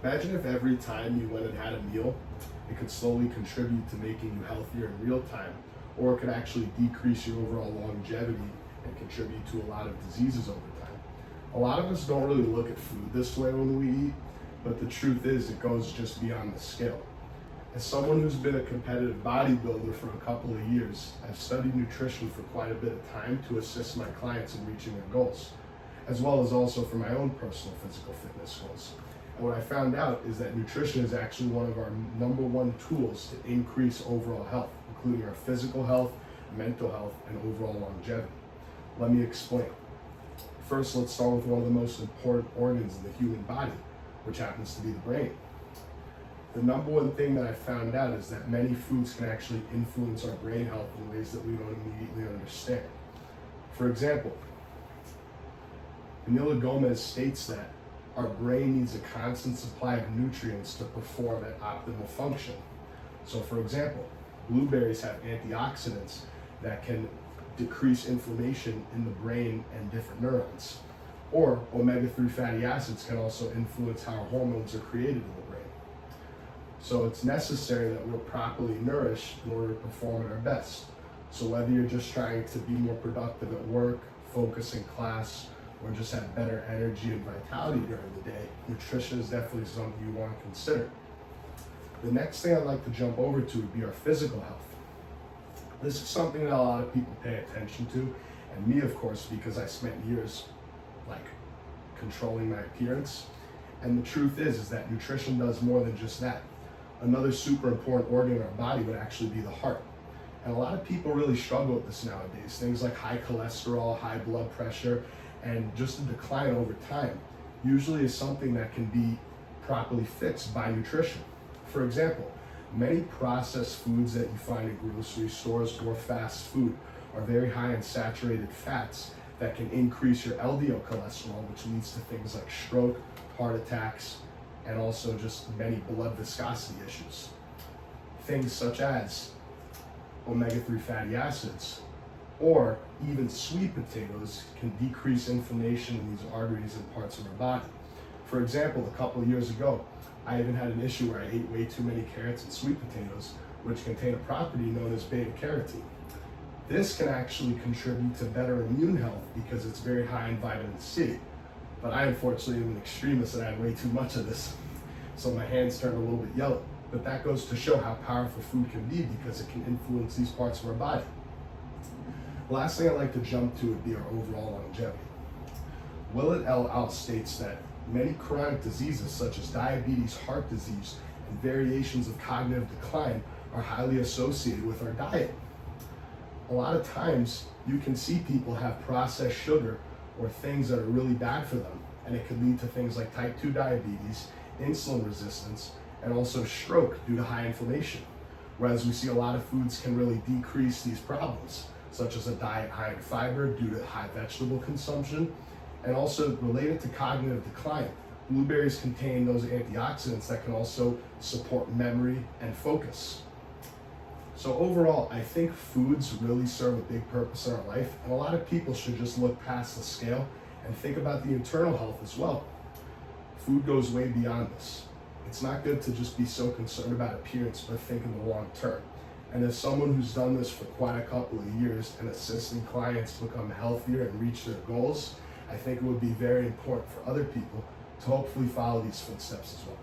Imagine if every time you went and had a meal, it could slowly contribute to making you healthier in real time, or it could actually decrease your overall longevity and contribute to a lot of diseases over time. A lot of us don't really look at food this way when we eat, but the truth is it goes just beyond the scale. As someone who's been a competitive bodybuilder for a couple of years, I've studied nutrition for quite a bit of time to assist my clients in reaching their goals, as well as also for my own personal physical fitness goals. And what I found out is that nutrition is actually one of our number one tools to increase overall health, including our physical health, mental health, and overall longevity. Let me explain. First, let's start with one of the most important organs in the human body, which happens to be the brain. The number one thing that I found out is that many foods can actually influence our brain health in ways that we don't immediately understand. For example, Vanilla Gomez states that our brain needs a constant supply of nutrients to perform at optimal function. So for example, blueberries have antioxidants that can decrease inflammation in the brain and different neurons. Or omega-3 fatty acids can also influence how hormones are created in the brain. So it's necessary that we're properly nourished in order to perform at our best. So whether you're just trying to be more productive at work, focus in class, or just have better energy and vitality during the day, nutrition is definitely something you want to consider. The next thing I'd like to jump over to would be our physical health. This is something that a lot of people pay attention to, and me, of course, because I spent years controlling my appearance. And the truth is that nutrition does more than just that. Another super important organ in our body would actually be the heart. And a lot of people really struggle with this nowadays. Things like high cholesterol, high blood pressure, and just a decline over time usually is something that can be properly fixed by nutrition. For example, many processed foods that you find in grocery stores or fast food are very high in saturated fats that can increase your LDL cholesterol, which leads to things like stroke, heart attacks, and also just many blood viscosity issues. Things such as omega-3 fatty acids or even sweet potatoes can decrease inflammation in these arteries and parts of our body. For example, a couple of years ago, I even had an issue where I ate way too many carrots and sweet potatoes, which contain a property known as beta-carotene. This can actually contribute to better immune health because it's very high in vitamin C. But I unfortunately am an extremist and I had way too much of this, so my hands turned a little bit yellow. But that goes to show how powerful food can be because it can influence these parts of our body. The last thing I'd like to jump to would be our overall longevity. Willett et al. States that many chronic diseases such as diabetes, heart disease, and variations of cognitive decline are highly associated with our diet. A lot of times you can see people have processed sugar or things that are really bad for them, and it could lead to things like type 2 diabetes, insulin resistance, and also stroke due to high inflammation. Whereas we see a lot of foods can really decrease these problems, such as a diet high in fiber due to high vegetable consumption, and also related to cognitive decline. Blueberries contain those antioxidants that can also support memory and focus. So overall, I think foods really serve a big purpose in our life, and a lot of people should just look past the scale and think about the internal health as well. Food goes way beyond this. It's not good to just be so concerned about appearance, but think in the long term. And as someone who's done this for quite a couple of years and assisting clients become healthier and reach their goals, I think it would be very important for other people to hopefully follow these footsteps as well.